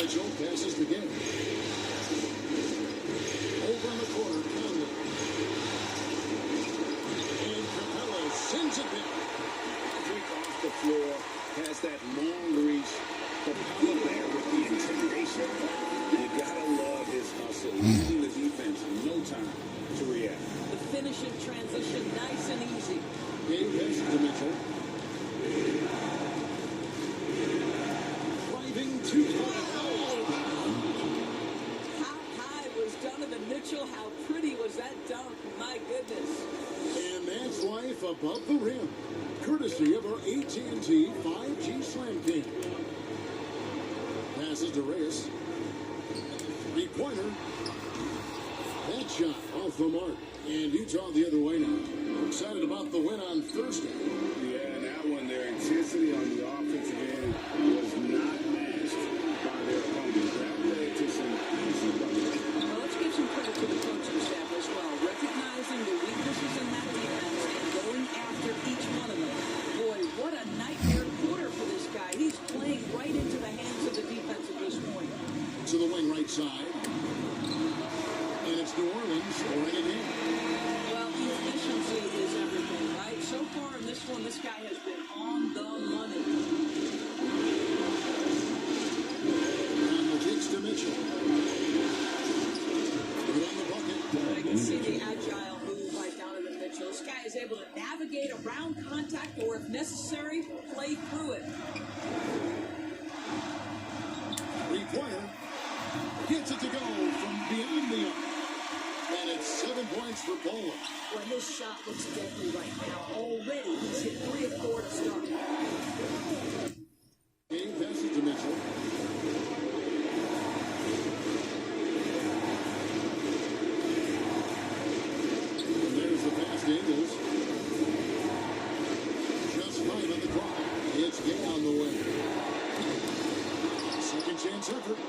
Mitchell passes the game. Over in the corner, Conley. And Capella sends it down. Drake off the floor, has that long reach. Capella there with the intimidation. You gotta love his hustle. Leading the defense in no time to react. The finish in transition, nice and easy. Game passes to Mitchell. Driving to the How high was Donovan Mitchell? How pretty was that dunk? My goodness. And that's life above the rim. Courtesy of our AT&T 5G Slam King. Passes to Reyes. Three-pointer. That shot off the mark. And Utah the other way now. Excited about the win on Thursday. Yeah, that one, their intensity on the offensive end was not matched by their opponents. That led to some easy buckets. Well, let's give some credit to the coaching staff as well. Recognizing the weaknesses in that defense and going after each one of them. Boy, what a nightmare quarter for this guy. He's playing right into the hands of the defense at this point. To the wing right side. And it's New Orleans scoring again. Well, efficiency is everything, right? So far in this one, this guy has been on the money. And the kicks to Mitchell. Good on the bucket. I can see the agile move by Donovan Mitchell. This guy is able to navigate around contact or, if necessary, play through it. Three-pointer. Gets it to go from beyond the arc. And it's 7 points for Bola. Well, his shot looks deadly right now. Already, he's hit 3 of 4 to start. Game passes to Mitchell. And there's the pass to Ingles. Just 5 on the clock. It's Gay on the way. Second chance effort.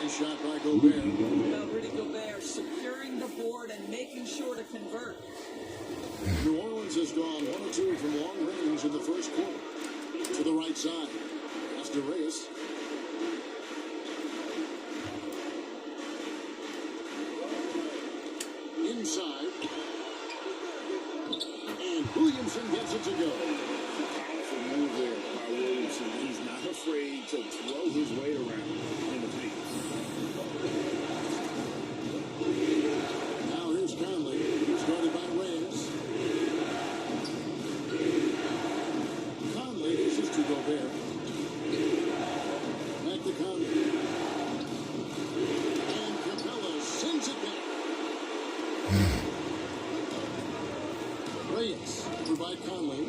Nice shot by Gobert. Well, Rudy Gobert securing the board and making sure to convert. New Orleans has gone 1 or 2 from long range in the first quarter. To the right side. That's to Reyes. Inside. And Williamson gets it to go. Powerful move there by Williamson. He's not afraid to throw his weight around in the paint. Now here's Conley. Started by Reyes. Conley dishes to Gobert. Back to Conley. And Capella sends it back. Reyes over by Conley.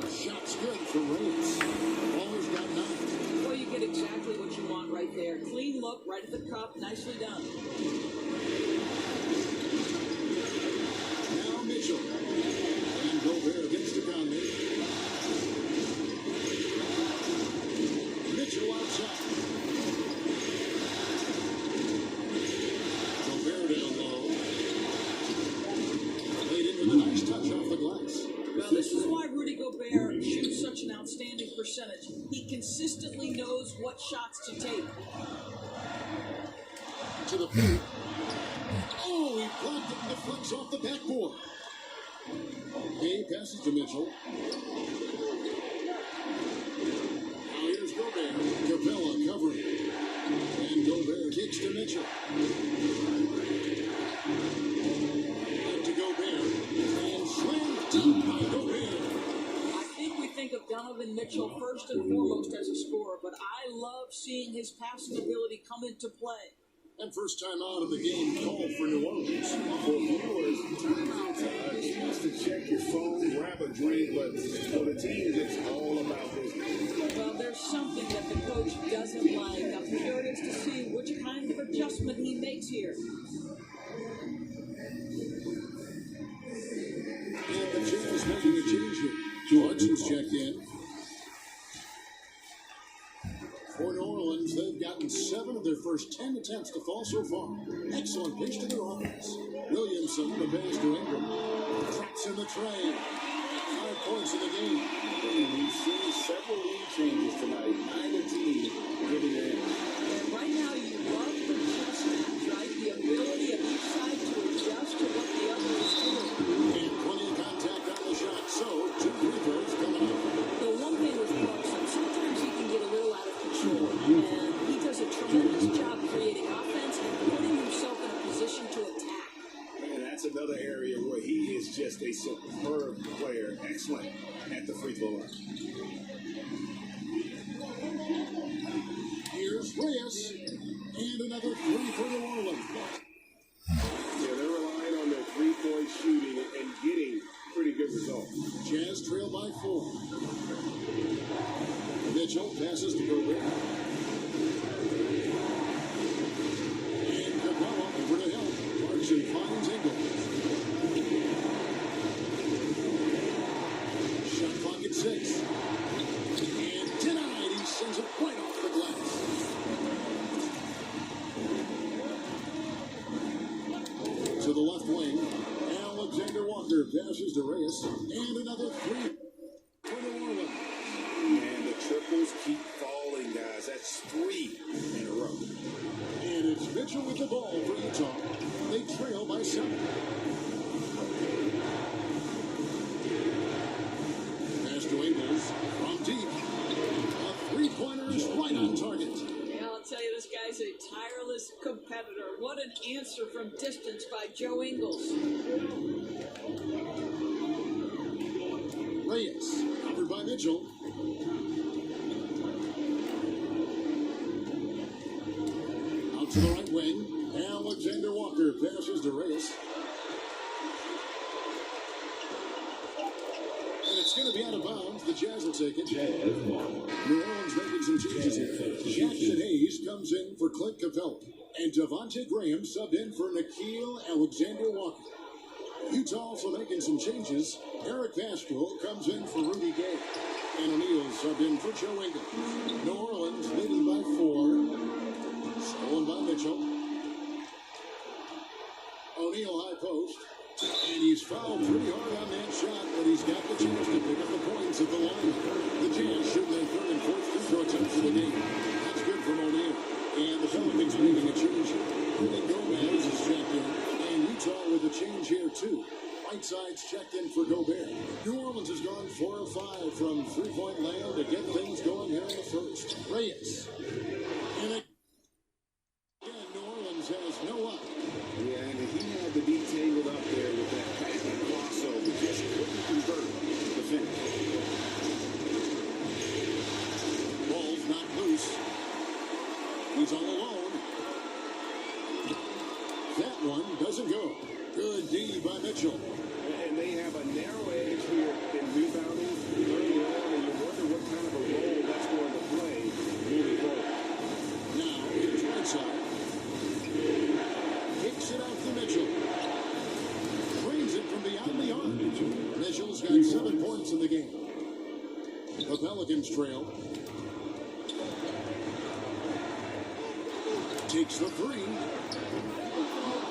Shot's good for Reyes. Ball's got 9. Well, you get exactly what you want right there. Clean look, right at the cup, nicely done. Now Mitchell. And Gobert against the Conley. Mitchell outside. Gobert down low. Laid in with a nice touch off the glass. Well, this is why Rudy Gobert shoots such an outstanding percentage. He consistently knows what shots to take. To the paint. Oh, he blocked it and deflects off the backboard. Gay passes to Mitchell. Now here's Gobert. Capella covering. And Gobert kicks to Mitchell. Back to Gobert. And slammed down by Gobert. I think we think of Donovan Mitchell first and foremost as a scorer, but I love seeing his passing ability come into play. And first time out of the game called for New Orleans. For viewers, timeout's a chance to check your phone, grab a drink, but for the team, it's all about business. Well, there's something that the coach doesn't like. I'm curious to see which kind of adjustment he makes here. And the Jazz making a change here. Hudson's checked in. For New Orleans, they've gotten 7 of their first 10 attempts to fall so far. Excellent pitch to their offense. Williamson, the pass to Ingram. Traps in the tray. 5 points in the game. And we've seen several lead changes tonight. Neither team giving in. a superb player, excellent at the free throw line. Here's Reyes. And another three for New Orleans. Yeah, they're relying on their three-point shooting and getting pretty good results. Jazz trail by 4. Mitchell passes to Gobert. And Capella over to help. Clarkson finds Ingles. Shot clock at 6. And denied. He sends it right off the glass. To the left wing. Alexander Walker passes to Reyes. And another three for New Orleans. And the triples keep falling, guys. That's 3 in a row. And it's Mitchell with the ball for Utah. They trail by 7. Pass to Ingles from deep. A three-pointer is right on target. Yeah, I'll tell you, this guy's a tireless competitor. What an answer from distance by Joe Ingles. Reyes, covered by Mitchell. Out to the right wing. Alexander Walker passes to Reyes. And it's going to be out of bounds. The Jazz will take it. New Orleans making some changes here. Jackson Hayes comes in for Clint Capella. And Devontae Graham subbed in for Nickeil Alexander-Walker. Utah also making some changes. Eric Pascal comes in for Rudy Gay. And O'Neal subbed in for Joe Ingles. New Orleans leading by 4. Stolen by Mitchell. O'Neal high post. And he's fouled pretty hard on that shot, but he's got the chance to pick up the points at the line. The Jazz shooting their third and fourth free throw attempts of the game. That's good from O'Neal. And the Pelicans making a change. Rudy Gomez is checked in. And Utah with a change here, too. Whiteside's checked in for Gobert. New Orleans has gone 4 of 5 from three-point land to get things going here in the first. Reyes. And again, New Orleans has no up. Yeah, and he had to be tangled up there with that pass and crossover. Just couldn't convert the finish. Ball's not loose. He's all alone. That one doesn't go. Good D by Mitchell. And they have a narrow edge here in rebounding early on, and you wonder what kind of a role that's going to play moving forward. Now, here's Whiteside. Kicks it out to Mitchell. Brings it from beyond the arc. Mitchell's got 7 points in the game. The Pelicans trail. Takes the 3.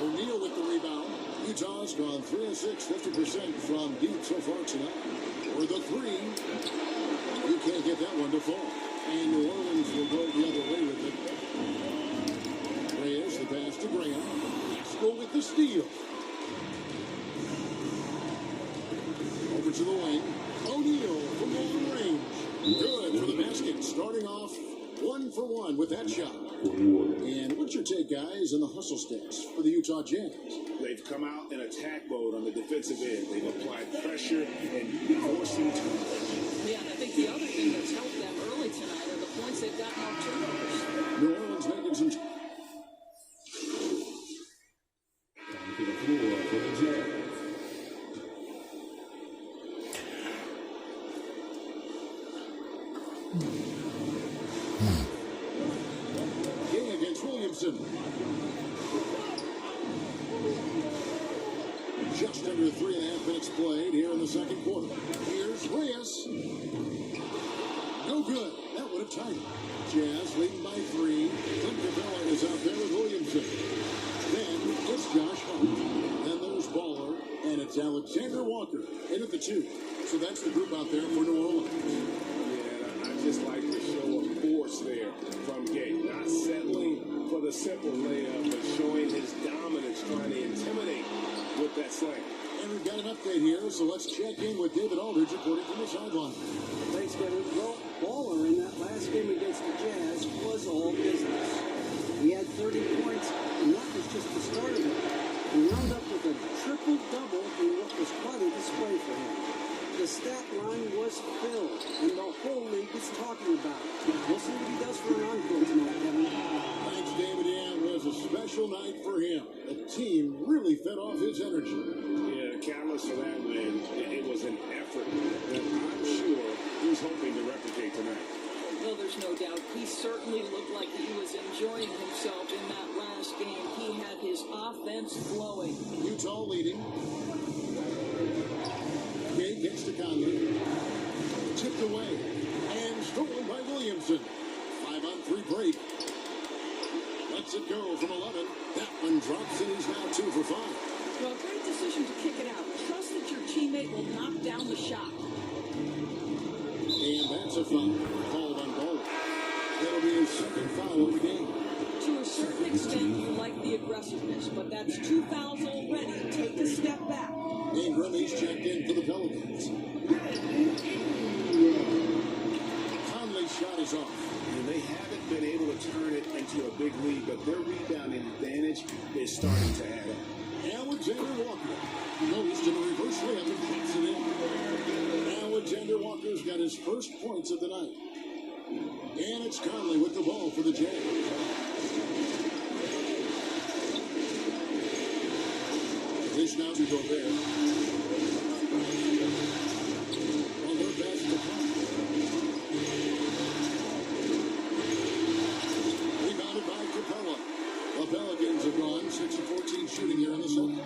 O'Neal with the rebound. Utah's gone 3 of 6, 50% from deep so far tonight. For the 3, you can't get that one to fall. And New Orleans will go the other way with it. Reyes, the pass to Graham. Pascal with the steal. Over to the wing. O'Neal from long range. Good for the basket. Starting off 1 for 1 with that shot. And what's your take, guys, on the hustle stats for the Utah Jazz? They've come out in attack mode on the defensive end. They've applied pressure and forcing turnovers. Yeah, and I think the other thing that's helped them early tonight are the points they've gotten off turnovers. New Orleans making some... To the floor for the Jazz. King against Williamson. Just under 3.5 minutes played here in the second quarter. Here's Reyes. No good. That would have tied it. Jazz leading by 3. Clint Capella is out there with Williamson. Then it's Josh Hart. Then there's Baller. And it's Alexander Walker in at the 2. So that's the group out there for New Orleans. Yeah, I just like the show of force there from Gay. Not settling for the simple layup, but showing his dominance, trying to intimidate with that slam. And we've got an update here, so let's check in with David Aldridge reporting from the sideline. Thanks, Kevin. Well, Baller in that last game against the Jazz was all business. He had 30 points, and that was just the start of it. He wound up with a triple-double in what was quite a display. his energy. Yeah, the catalyst for that win, it was an effort that I'm sure he's hoping to replicate tonight. Well, there's no doubt. He certainly looked like he was enjoying himself in that last game. He had his offense flowing. Utah leading. Gay gets to Conley. Tipped away. And stolen by Williamson. 5-on-3 break. Lets it go from 11. That one drops and he's now 2 for 5. Well, great decision to kick it out. Trust that your teammate will knock down the shot. And that's a foul called on Ball. That'll be his second foul of the game. To a certain extent, you like the aggressiveness, but that's 2 fouls already. Take a step back. Ingram is checked in for the Pelicans. Conley's shot is off. And they haven't been able to turn it into a big lead, but their rebounding advantage is starting to add up. Alexander Walker goes to the reverse layup and puts it in. Alexander Walker's got his first points of the night. And it's Conley with the ball for the Jazz. Dish now to Gobert. Over pass to Conley. Rebounded by Capella. The Pelicans have gone 6 of 14 shooting here in the second.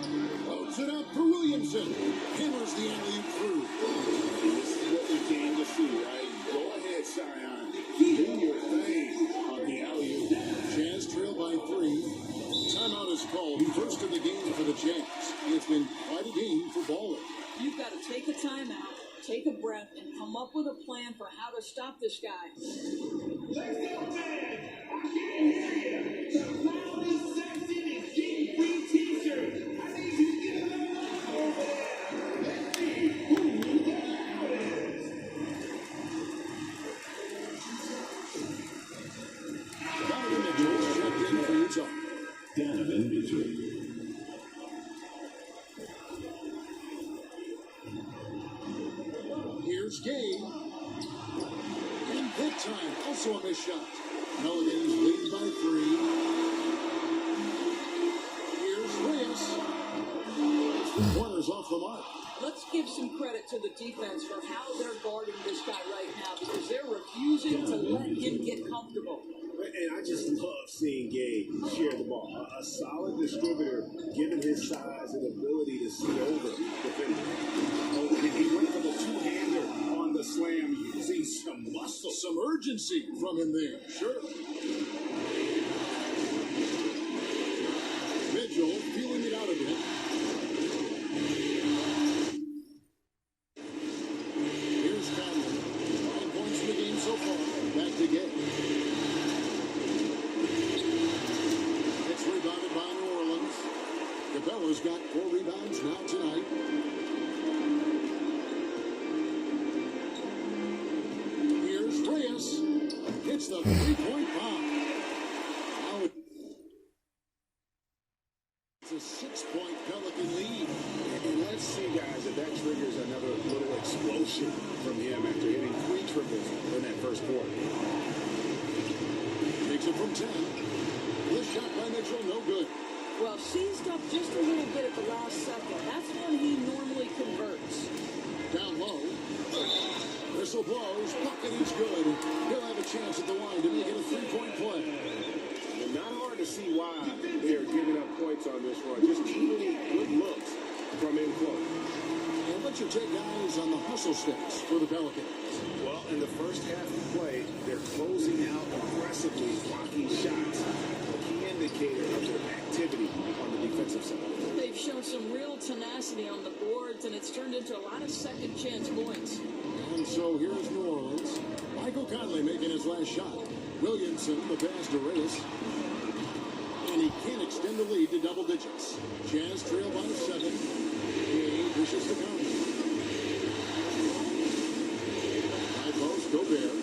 Loads it up for Williamson. Hammers the alley-oop through. This is what we came to see, right? Go ahead, Sion. Do your thing on the alley-oop. Jazz trail by 3. Timeout is called. First of the game for the Jazz. It's been quite a game for Baller. You've got to take a timeout, take a breath, and come up with a plan for how to stop this guy. Donovan Mitchell checked in for Utah. Donovan Mitchell. Here's Gay. In big time, also a missed shot. Pelicans lead by 3. Here's Reyes. The corner's off the mark. Let's give some credit to the defense for how they're guarding this guy right now because they're refusing to let him get comfortable. And I just love seeing Gabe share the ball. A solid distributor, given his size and ability to see over defenders. Oh, and he went for the two-hander on the slam, using some muscle. Some urgency from him there. Sure. Mitchell feeling it out a bit. Here's Conley. 9 points in the game so far. Back to Gay. It's rebounded by New Orleans. Capella's got 4 rebounds now tonight. Here's Reyes. Hits the 3-point bomb. Now it's a 6-point Pelican lead. And let's see, guys, if that triggers another little explosion from him after hitting 3 triples in that first quarter. Takes it from 10. This shot by Mitchell, no good. Well, seized up just a little bit at the last second. That's when he normally converts. Down low. Whistle blows. Bucket is good. He'll have a chance at the line to make it a 3-point play. And not hard to see why they're giving up points on this run. Just really good looks from in close. And let you take guys on the hustle steps for the Pelicans. Well, in the first half of play, they're closing out aggressively, blocking shots. A key indicator of their activity on the defensive side. They've shown some real tenacity on the boards, and it's turned into a lot of second chance points. And so here's New Orleans. Michael Conley making his last shot. Williamson, the pass to Reyes. And he can't extend the lead to double digits. Jazz trail by 7. Gay pushes the counter. High post, Gobert.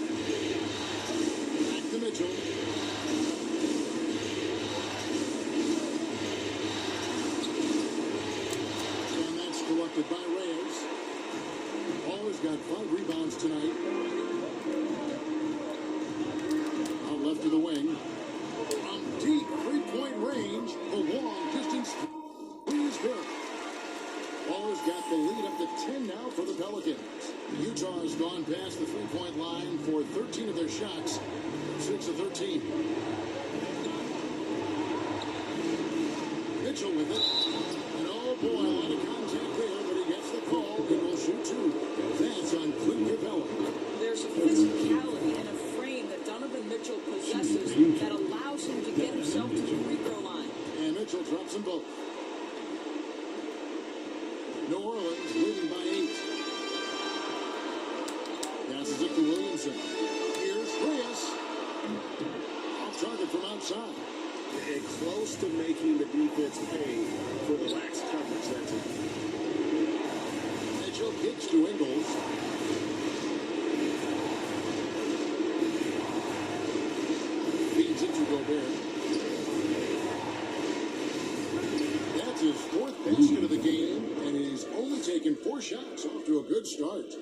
Back to Mitchell. And that's collected by Reyes. Baller's got 5 rebounds tonight. Out left to the wing. From deep 3-point range, the long distance is good. with it. And oh boy, a lot of contact there, but he gets the call and will shoot two. That's on Clint Capella. There's a physicality and a frame that Donovan Mitchell possesses that allows him to get himself to the free throw line. And Mitchell drops them both. New Orleans leading by 8. Passes it to Williamson. Here's Reyes. Off target from outside. And close to making the defense pay for the lax coverage that time. Mitchell kicks to Ingles. Feeds it to Gobert. That's his 4th basket of the game, and he's only taken 4 shots. Off to a good start.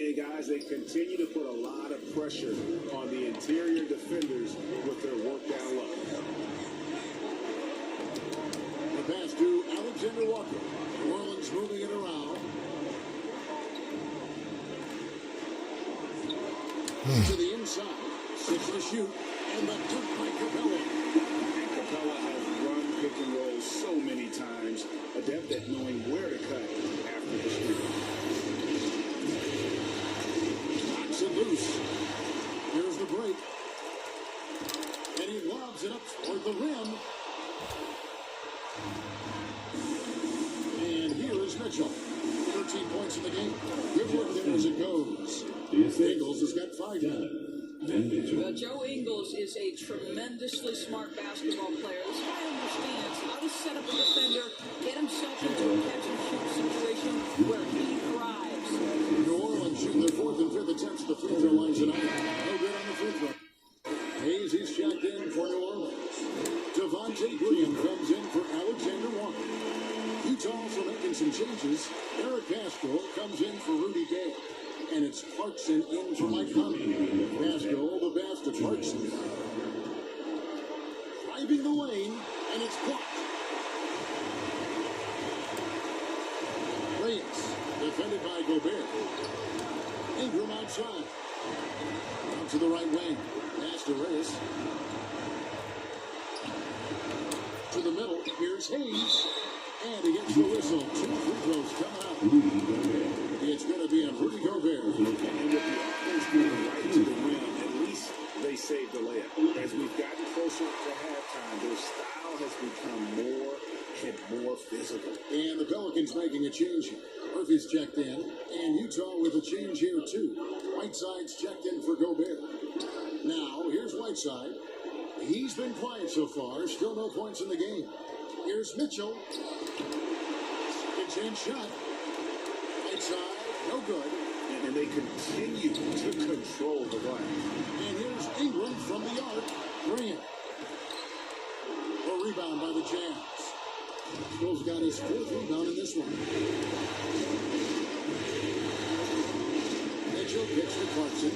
And guys, they continue to put a lot of pressure on the interior defenders with their work down low. The pass to Alexander Walker. New Orleans moving it around. To the inside. 6 to shoot. And the dunk by Capella. And Capella has run pick and roll so many times, adept at knowing where to cut after the screen. Knocks it loose. Here's the break. And he lobs it up toward the rim. And here is Mitchell. 13 points in the game. Good work there as it goes. Ingles has got 5 now. Joe Ingles is a tremendously smart basketball player. This guy understands how to set up a defender, get himself into a catch-and-shoot situation where he thrives. New Orleans shooting their 4th and 5th attempts at the free throw lines tonight. No good on the free throw. Hayes, he's checked in for New Orleans. Devontae Graham comes in for Alexander Walker. Utah also making some changes. Eric Castro comes in for Rudy Gay. And it's Clarkson in for Mike Conley. Castro, the pass to Clarkson. Driving the lane, and it's blocked. Reyes, defended by Gobert. Ingram outside. Out to the right wing. Pass to Reyes. To the middle. Here's Hayes. And he gets the whistle. 2 free throws coming up. It's going to be a Rudy Gobert. And with the offense moving right to the rim, at least they saved the layup. As we've gotten closer to halftime, their style has become more and more physical. And the Pelicans making a change here. Murphy's checked in, and Utah with a change here too. Whiteside's checked in for Gobert. Now, here's Whiteside. He's been quiet so far, still no points in the game. Here's Mitchell. Second chance shot. Whiteside, no good. And they continue to control the glass. And here's Ingram from the arc. Grant. A rebound by the Jazz. Sproles got his 4th rebound in this one. Mitchell gets to Clarkson.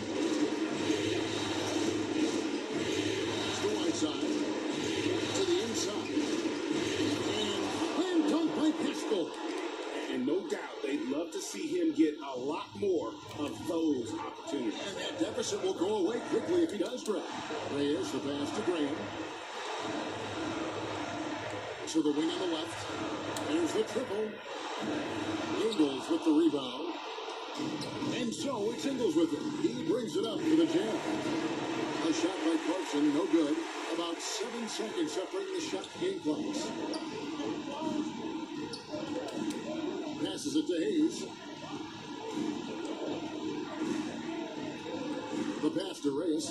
To Whiteside. To the inside. And dunk by Pascal. And no doubt they'd love to see him get a lot more of those opportunities. And that deficit will go away quickly if he does drive. Reyes, the pass to Graham. To the wing on the left. There's the triple. Ingles with the rebound. And so it's Ingles with it. He brings it up for the Jazz. A shot by Clarkson, no good. About 7 seconds separating the shot game clocks. Passes it to Hayes. The pass to Reyes.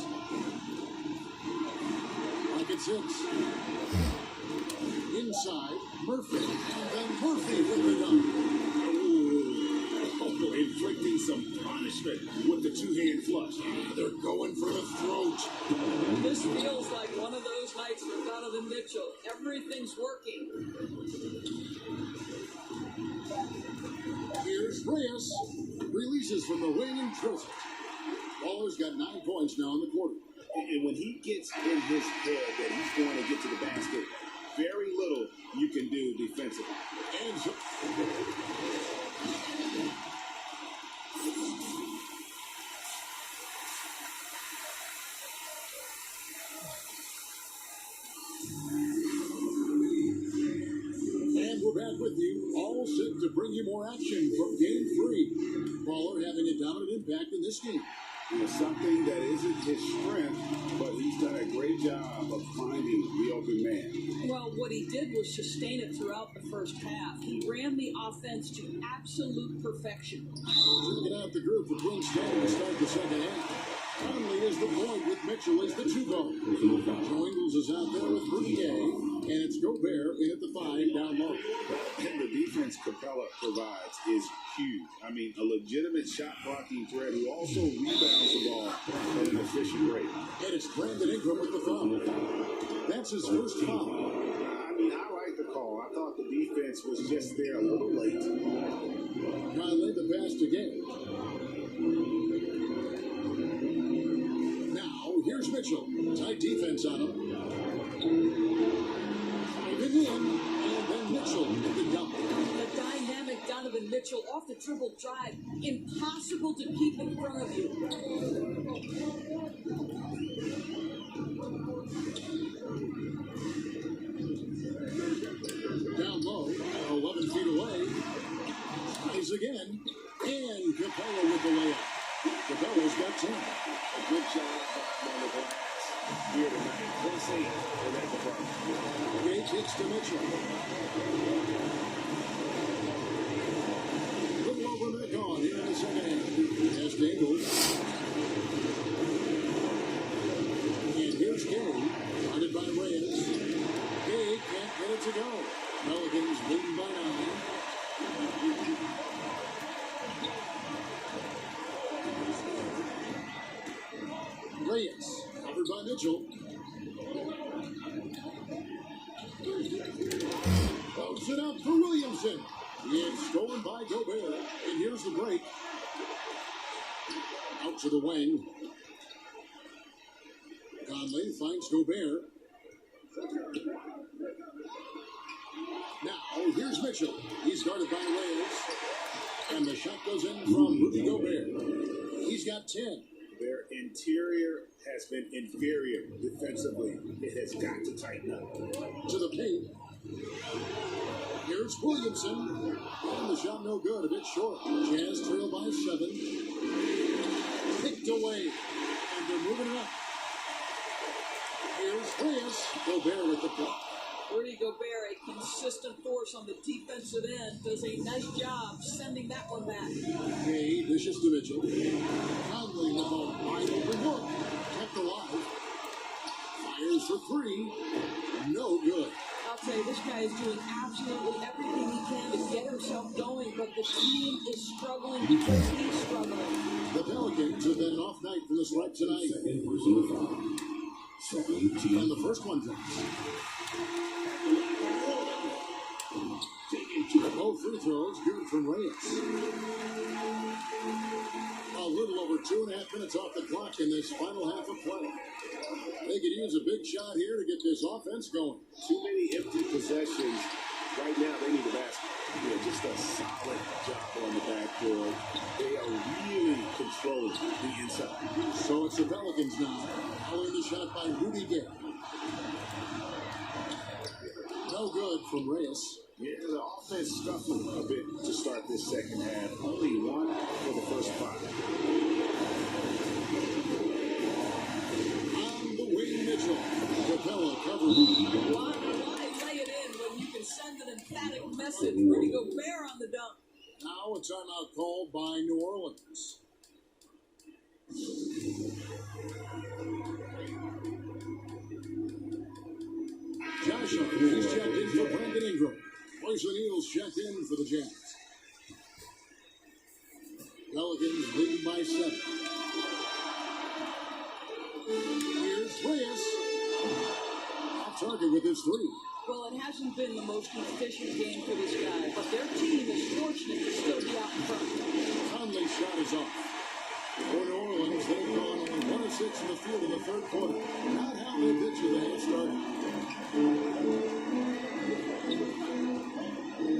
Pocket 6. Inside, Murphy. And then Murphy with the dunk. Oh, inflicting some punishment with the 2-hand flush. They're going for the throat. This feels like one of those nights for Donovan Mitchell. Everything's working. Here's Reyes. Releases from the wing and drills it. Baller's got 9 points now in the quarter. And when he gets in his head that he's going to get to the basket, very little you can do defensively. And so with you, all set to bring you more action from Game 3. Baller having a dominant impact in this game. It's something that isn't his strength, but he's done a great job of finding the open man. Well, what he did was sustain it throughout the first half. He ran the offense to absolute perfection. Checking out the group for Twin Standing to start the second half. Conley is the point with Mitchell as the 2-guard. Joe Ingles is out there with Rudy Gay, and it's Gobert in at the 5 down low. And the defense Capella provides is huge. I mean, a legitimate shot blocking threat who also rebounds the ball at an efficient rate. And it's Brandon Ingram with the foul. That's his first foul. I mean, I like the call. I thought the defense was just there a little late. Conley the pass to Gay. Now, here's Mitchell. Tight defense on him. Driving in, and then Mitchell with the dunk. The dynamic Donovan Mitchell off the dribble drive. Impossible to keep in front of you. Down low, 11 feet away. Tries again, and Capella with the layup. Capella's got 10. A good job on the glass here tonight. Plus 8 for that department. Gay kicks to Mitchell. Little over back on here in the second half. Pass to Ingles. And here's Gay, guarded by Reyes. Gay can't get it to go. Pelicans leading by 9. Reyes, covered by Mitchell. Pumps it up for Williamson. It's stolen by Gobert. And here's the break. Out to the wing. Conley finds Gobert. Now, here's Mitchell. He's guarded by Reyes. And the shot goes in from Rudy Gobert. He's got 10. Their interior has been inferior defensively. It has got to tighten up. To the paint. Here's Williamson. And the shot no good, a bit short. Jazz trail by 7. Picked away. And they're moving it up. Here's Reyes. Gobert with the block. Rudy Gobert, a consistent force on the defensive end, does a nice job sending that one back. Gay dishes to Mitchell. Conley with a wide open look. Kept alive. Fires for 3. No good. I'll tell you, this guy is doing absolutely everything he can to get himself going, but the team is struggling because he's struggling. The Pelicans have been an off night for the stripe tonight. Second personal foul. 17. And the first one drops. No free throws, good from Reyes. A little over 2.5 minutes off the clock in this final half of play. They could use a big shot here to get this offense going. Too many empty possessions. Right now, they need a basket. Just a solid job on the backboard. They are really controlling the inside. So it's the Pelicans now. Following the shot by Rudy Gay. No good from Reyes. Yeah, the offense scuffling a bit to start this second half. Only 1 for the first 5. On the wing, Mitchell. Capella covered. Why lay it in when you can send an emphatic message? Rudy Gobert on the dunk. Now a timeout called by New Orleans. Joshua is checked in for Brandon Ingram. Royce O'Neal's checked in for the Jazz. Pelicans leading by 7. Here's Reyes. Off target with his 3. Well, it hasn't been the most efficient game for this guy, but their team is fortunate to still be out in front. Conley's shot is off. For New Orleans, they've gone only 1 of 6 in the field in the third quarter. Not how they picture they had started.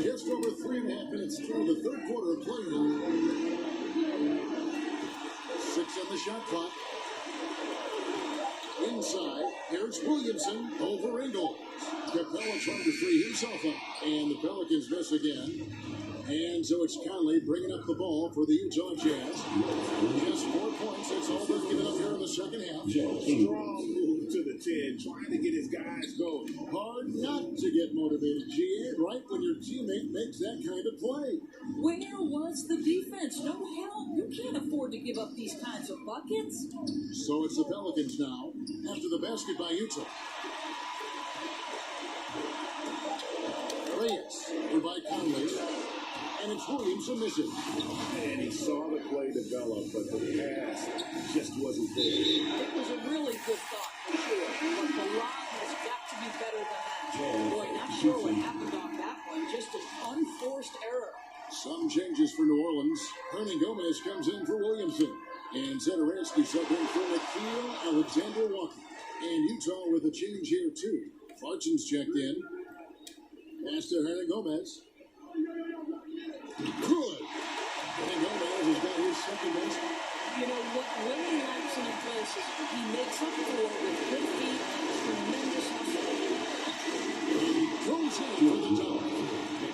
Just over 3.5 minutes through the third quarter of play now. 6 on the shot clock. Inside, here's Williamson over Ingles. Capella trying to free himself up, and the Pelicans miss again. And so it's Conley bringing up the ball for the Utah Jazz. Just 4 points. That's all they've given up here in the second half. Strong move to the 10, trying to get his guys going. Hard not to get motivated, GA, right when your teammate makes that kind of play. Where was the defense? No help. You can't afford to give up these kinds of buckets. So it's the Pelicans now, after the basket by Utah. Reyes, over by Conley. And it's Williamson missing. And he saw the play develop, but the pass just wasn't there. It was a really good thought, for sure. But the lob has got to be better than that. Boy, not sure what happened on that one. Just an unforced error. Some changes for New Orleans. Hernan Gomez comes in for Williamson. And Zedorowski sub in for Nikhil Alexander Walker. And Utah with a change here, too. Clarkson's checked in. Pass to Hernan Gomez. Good. And Gomez has got his second base. You know what? When he lacks in places, he makes up for it with good feet and tremendous hustle. And he goes in for the top.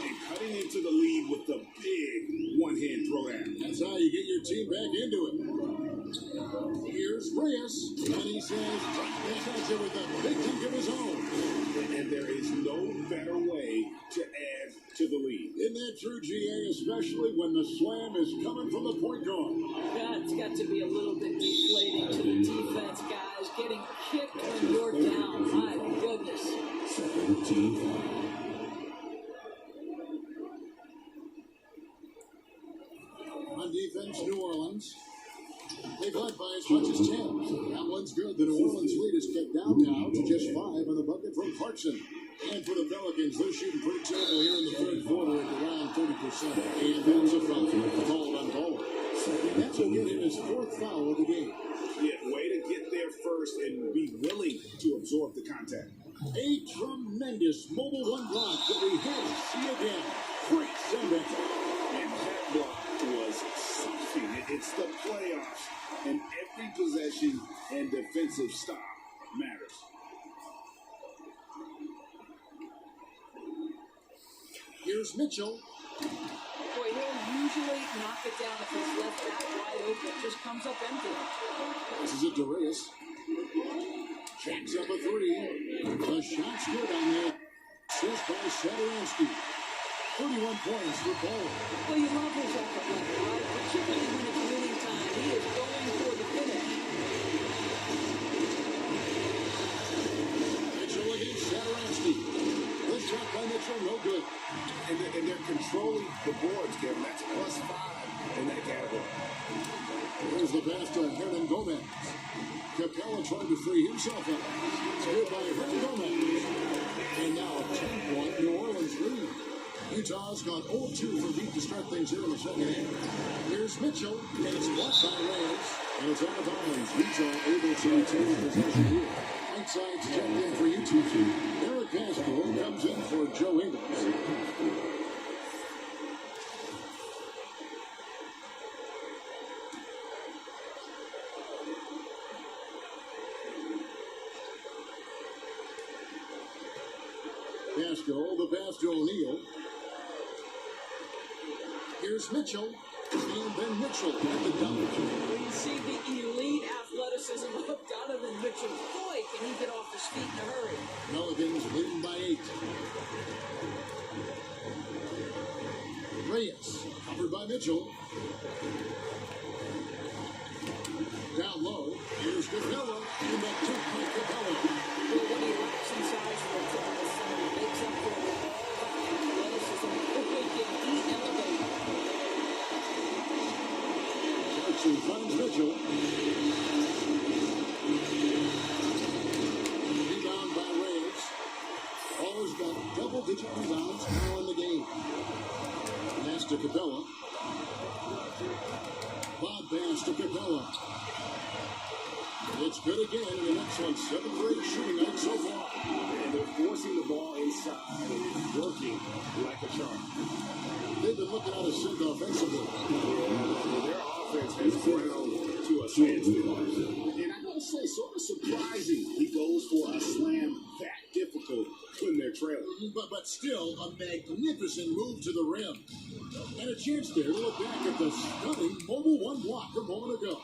And cutting into the lead with the big one-hand throwdown. That's how you get your team back into it. Here's Reyes, and he says, he cuts it with a big dunk of his own. And there is no better way to add to the lead. Isn't that true, GA, especially when the slam is coming from the point guard? That's got to be a little bit deflating to the defense, guys. Getting kicked when you're down. My goodness. 17. On defense, New Orleans. They've led by as much as 10. That one's good. The New Orleans lead is kept down now to just 5 on the bucket from Clarkson. And for the Pelicans, they're shooting pretty terrible here in the third quarter at around 30%. And that's a foul. Called on Ball. That will get him his 4th foul of the game. Yeah, way to get there first and be willing to absorb the contact. A tremendous mobile one block that we had to see again. Great send-up. And that block was something. It's the playoffs, and every possession and defensive stop matters. Here's Mitchell. Boy, he'll usually knock it down if he's left that wide open. Just comes up empty. This is it to Reyes. Jacks up a 3. The shot's good on there. Assist by Zedorowski. 31 points for Ball. Well, you love his effort level, right? Particularly when it's winning time. He is going for the finish. Mitchell against Zedorowski. This shot by Mitchell, no good. And they're controlling the boards, Kevin. That's +5 in that category. Here's the pass to Hernan Gomez. Capella trying to free himself up. It's good by Hernan Gomez. And now a 10-point New Orleans lead. Utah's gone 0-2 from deep to start things here in the second half. Here's Mitchell, and it's blocked by Reyes. And it's out of bounds. Utah able to retain possession here. Right side's checked in for Utah. Eric Castro comes in for Joe Ingles. Castro, the pass to O'Neal. Here's Mitchell, and then Mitchell at the dunk. You see the elite athleticism of Donovan Mitchell. Boy, can he get off his feet in a hurry. Pelicans leading by 8. Reyes, covered by Mitchell. Down low, here's Capella, and the tip by Capella. Well, when he lacks in size for a typical center, he makes up for it with all that athleticism. Quickly can he elevate. Clarkson finds Mitchell. Rebound by Reyes. Ball's got double-digit rebounds now in the game. Pass to Capella. Bob pass to Capella. It's good again, and an excellent 7th grade shooting night so far. And they're forcing the ball inside, and it's working like a charm. They've been looking out of sync offensively. Their offense has ground to a standstill. And I don't say sort of surprising he goes for a slam that difficult when they're trailing. But still, a magnificent move to the rim. And a chance there to look back at the stunning mobile one block a moment ago.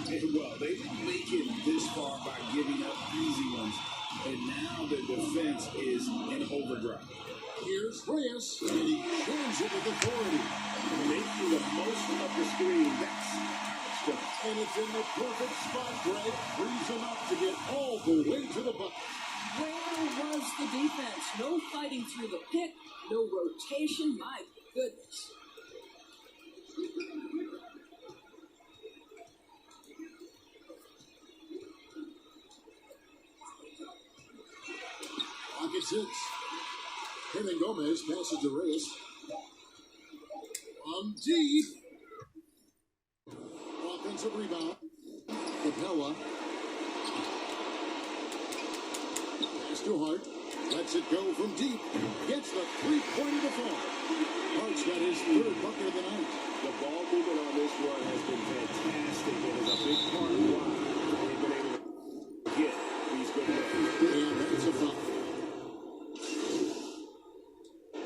Well, they didn't make it this far by giving up easy ones. And now the defense is in overdrive. Here's Reyes, and he shines it with authority. Making the most of the screen. That's stuff. And it's in the perfect spot, Greg. Frees him up to get all the way to the bucket. Where was the defense? No fighting through the pick, no rotation. My goodness. Pocket 6. Hernan Gomez passes to Reyes. On deep. Offensive rebound. Capella. Pass to Hart. Lets it go from deep. Gets the three-pointer to fall. Hart's got his third bucket of the night. The ball movement on this run has been fantastic. It is a big part of why they've been able to get these good looks. And that's a foul.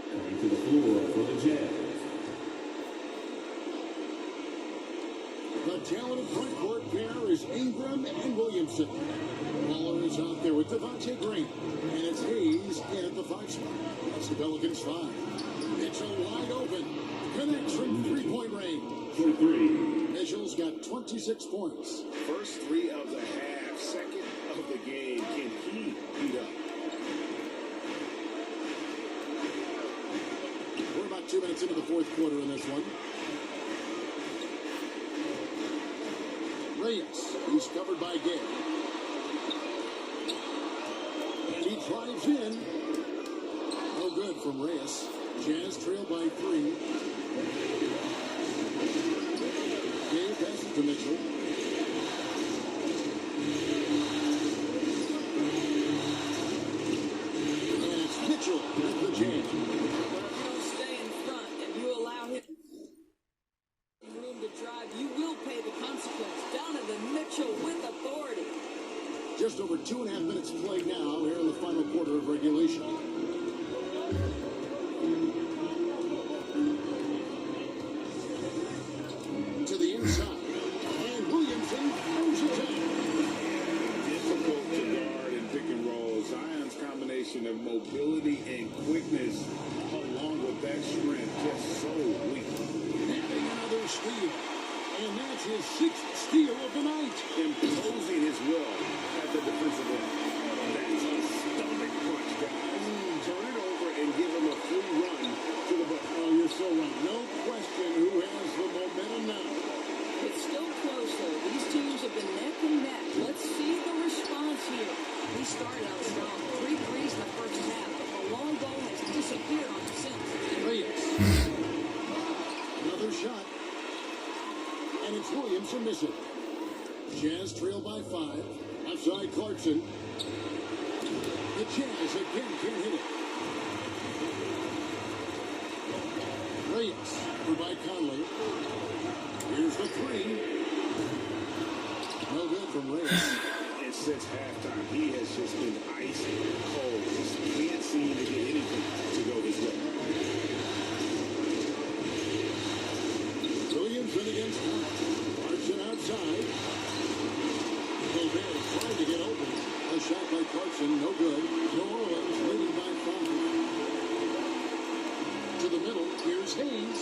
Coming to the floor for the Jazz. The talented front court pair is Ingram and Williamson. Waller is out there with Devontae Green. And it's Hayes in at the 5 spot. That's the Pelicans 5. Mitchell wide open. Connects from three-point range. For three. Mitchell's got 26 points. First three of the half, second of the game. Can he beat up? We're about 2 minutes into the fourth quarter in this one. Reyes, he's covered by Gay. And he drives in. No good from Reyes. Jazz trail by 3. Gay passes to Mitchell. And it's Mitchell with the jam. Well, if you don't stay in front and you allow him room to drive, you will pay the consequence. Down to the Mitchell with authority. Just over 2.5 minutes played now here in the final quarter of regulation. To the inside. And Williamson throws it down. Difficult to guard in pick and roll. Zion's combination of mobility and quickness, along with that strength, just so weak. Having another steal. And that's his 6th steal of the night. Imposing his will at the defensive end. That's a stomach punch, guys. Turn it over and give him a free run to the bucket. Oh, you're so right. No question who has the momentum now. It's still close, though. These teams have been neck and neck. Let's see the response here. He started out strong. 3 threes in the first half, but the long ball has disappeared on the since. Reyes. Another shot. And it's Williamson missing. Jazz trail by 5. Outside Clarkson. The Jazz again can't hit it. Reyes for by Conley. Here's the 3. No good from Reyes. And since halftime, he has just been ice cold. Just can't seem to get anything to go his way. Williamson against Hart. Clarkson outside. Gobert trying to get open. A shot by Clarkson, no good. New Orleans leading by 5. To the middle, here's Hayes.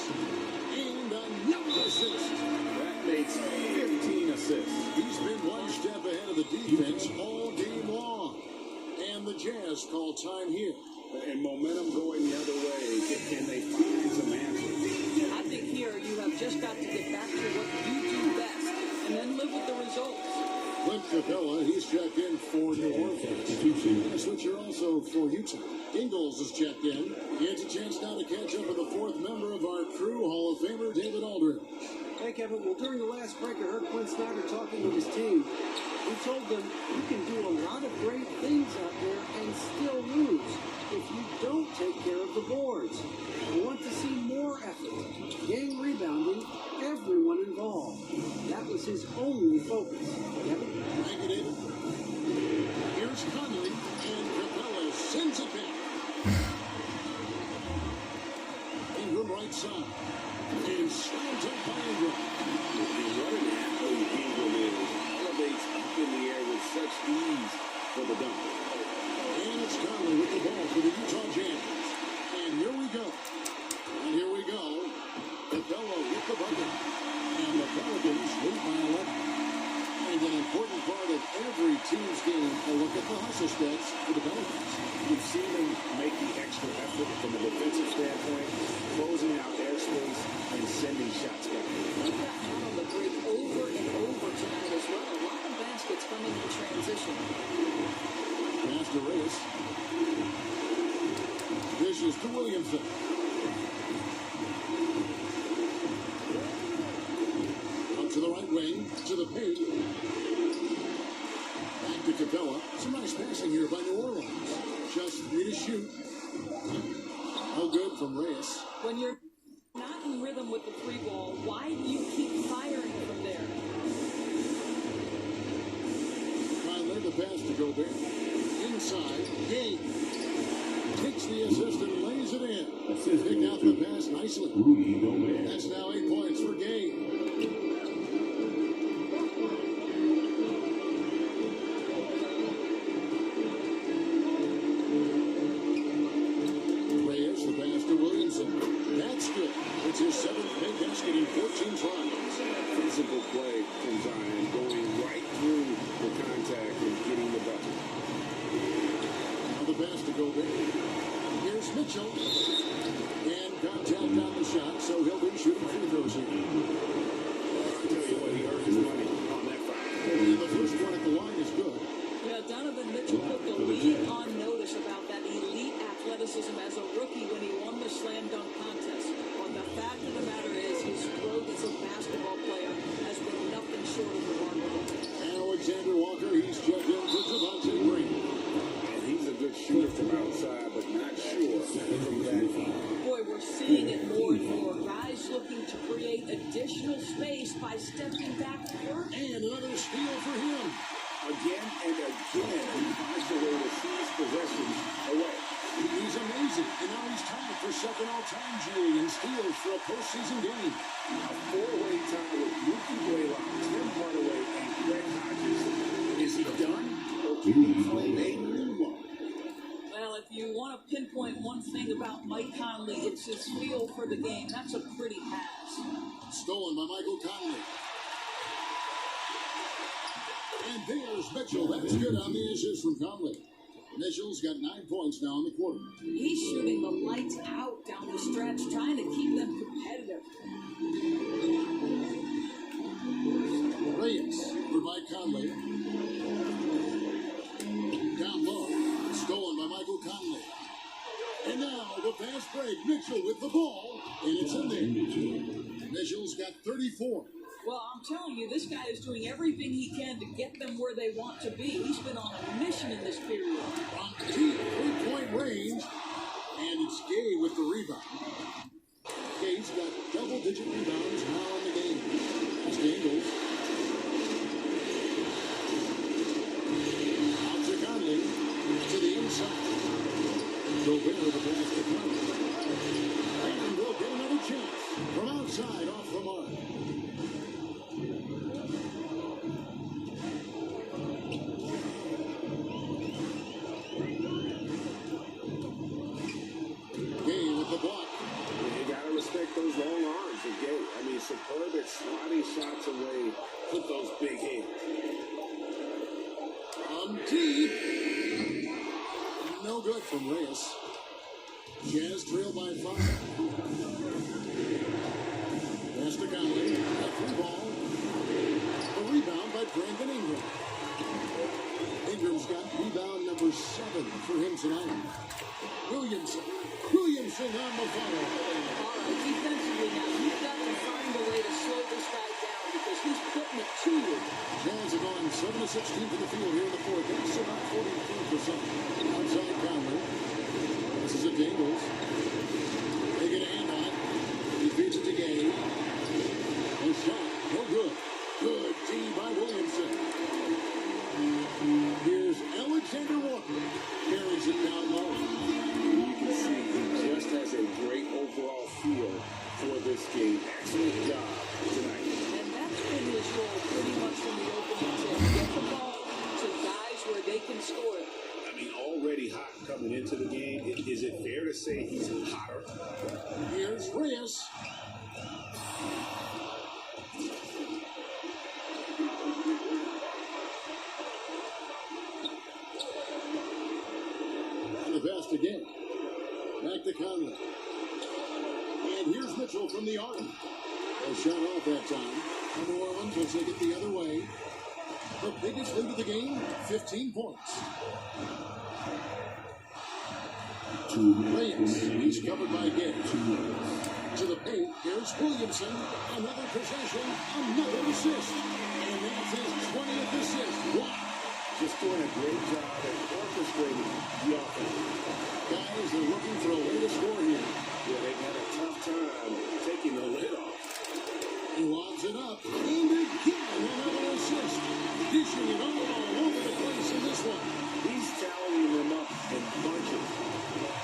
And another assist. That makes 15 assists. He's been one step ahead of the defense all game long. And the Jazz call time here. And momentum going the other way. Can they find some answers? I think here you have just got to get back to what you do best and then live with the results. Clint Capella, he's checked in for New Orleans. And a switcher also for Utah. Ingles is checked in. He has a chance now to catch up with the 4th member of our crew, Hall of Famer David Aldridge. Hey, Kevin. Well, during the last break, I heard Quinn Snyder talking with his team. He told them you can do a lot of great things out there and still lose if you don't take care of the boards. I want to see more effort, gang rebounding, everyone involved. That was his only focus. Kevin? Thank you, David. also starts for the Pelicans. You've seen them make the extra effort from a defensive standpoint, closing out airspace and sending shots back. They've got on the break over and over tonight as well. A lot of baskets coming in transition. Pass to Reyes. Dishes to Williamson. Out to the right wing, to the paint. Back to Capella. Some nice passing here by New Orleans. Just 3 to shoot. No good from Reyes. When you're not in rhythm with the three ball, why do you keep firing from there? Finally, the pass to Gobert. Inside, Gay. Takes the assist and lays it in. Picked out the pass nicely. Rudy Gobert. That's now 8 points for Gay. Reyes, the pass to Williamson. That's good. It's his 7th big basket in 14 tries. Physical play from Zion, going right through the contact and getting the bucket. Now the pass to Gobert. Here's Mitchell. And contact on the shot, so he'll be shooting free throws here. I tell you what, he earned his money on that foul. And the first one at the line is good. Yeah, Donovan Mitchell put the league on notice about that elite athleticism as a rookie when he won the slam dunk contest. But the fact of the matter is, his growth as a basketball player has been nothing short of remarkable. Alexander Walker, he's checked in for Javante Green. And he's a good shooter from outside, but not sure from that. Boy, we're seeing it more and more. Guys looking to create additional space by stepping back further. And another steal for him. Again and again, he finds a way to seize possession away. He's amazing. And now he's tied for second all-time, Jay, in steals for a postseason game. A four-way tie with Mookie Blaylock, Tim Hardaway, and Greg Hodges. Is he done? Or can he claim a new one? Well, if you want to pinpoint one thing about Mike Conley, it's his feel for the game. That's a pretty pass. Stolen by Michael Conley. And there's Mitchell. That's good on the assist from Conley. Mitchell's got 9 points now in the quarter. He's shooting the lights out down the stretch, trying to keep them competitive. Reyes for Mike Conley. Down low. Stolen by Michael Conley. And now the fast break. Mitchell with the ball. And it's in there. Mitchell's got 34. Well, I'm telling you, this guy is doing everything he can to get them where they want to be. He's been on a mission in this period. From deep three-point range. And it's Gay with the rebound. Gay's got double-digit rebounds now in the game. That's Dangles. Out to Conley. To the inside. Gobert with the pass to Conley. And we'll get another chance. From outside, off the mark. Gay with the block. You got to respect those long arms of Gay. I mean, superb at sliding shots away with those big hands. Deep. No good from Reyes. Jazz trail by 5. Pass to Conley. A free ball. A rebound by Brandon Ingram. Ingram's got rebound number 7 for him tonight. Williamson on the follow. All right, defensively now, you've got to find a way to slow this guy down because he's putting it to you. Jazz are going 7 of 16 from the field here in the fourth. That's about 43%. Outside Conley. This is a Dangles. They get a hand on it. He feeds it to Gay. A shot. No good. Good D by Williamson. Here's Alexander Walker. Carries it down low. You can see he just has a great overall feel for this game. Excellent job tonight. And that's been his role pretty much from the opening tip. Get the ball to guys where they can score it. I mean, already hot coming into the game. Is it fair to say he's hotter? Here's Reyes. the pass to Gay. Back to Conley. And here's Mitchell from the arc. A shot off that time. And New Orleans will take it the other way. The biggest lead of the game, 15 points. Reyes, he's covered by Gay. To the paint, here's Williamson. Another possession, another assist. And that's his 20th assist. Wow. Just doing a great job at orchestrating the offense. Guys are looking for a way to score here. Yeah, they've had a tough time taking the lid off. He lobs it up. And again, another assist. Dishing it all over the place in this one. He's tallying them up in bunches.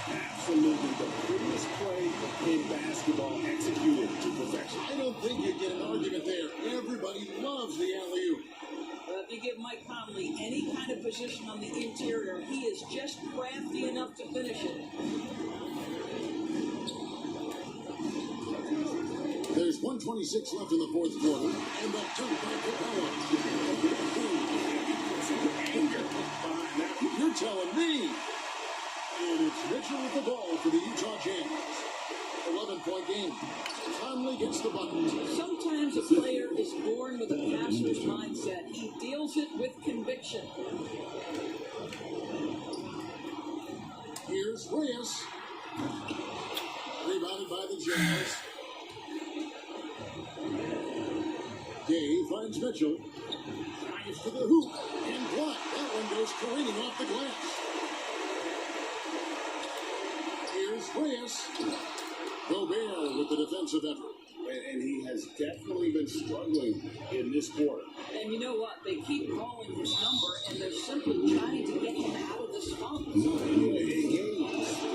Absolutely the prettiest play in basketball executed to perfection. I don't think you get an argument there. Everybody loves the alley-oop. If you give Mike Conley any kind of position on the interior, he is just crafty enough to finish it. There's 1:26 left in the fourth quarter, and the dunk by Capella. You're telling me. And it's Mitchell with the ball for the Utah Jazz. 11-point game. Conley gets the bucket. Sometimes a player is born with a passer's mindset. He deals it with conviction. Here's Reyes. Rebounded by the Jazz. Gay finds Mitchell. Drives to the hoop. And blocked. That one goes careening off the glass. Here's Reyes. Gobert with the defensive effort. And he has definitely been struggling in this quarter. And you know what? They keep calling his number, and they're simply trying to get him out of this funk. He's still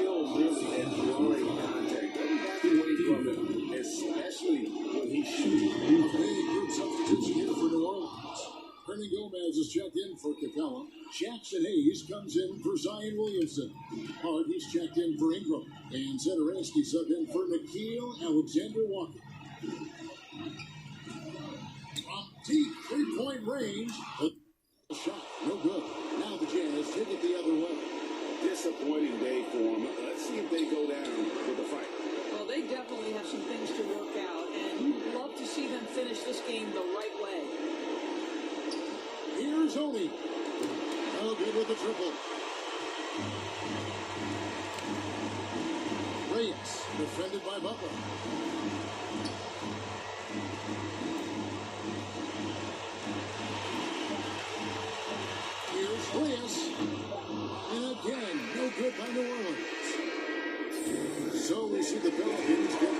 really enjoying contact. Doesn't back away from it, especially when he's shooting. A big group substitution here for New Orleans. Hernan Gomez is checked in for Capella. Jackson Hayes comes in for Zion Williamson. Hart, he's checked in for Ingram. And Zenoransky subbed in for Nickeil Alexander-Walker. From deep three-point range, a shot, no good. Now the Jazz take it the other way. Disappointing day for him. Let's see if they go down with a fight. Well, they definitely have some things to work out, and you'd love to see them finish this game the right way. Here's Oni. No good with the triple. Reyes, defended by Butler. Here's Reyes. And again, no good by New Orleans. So we see the Pelicans get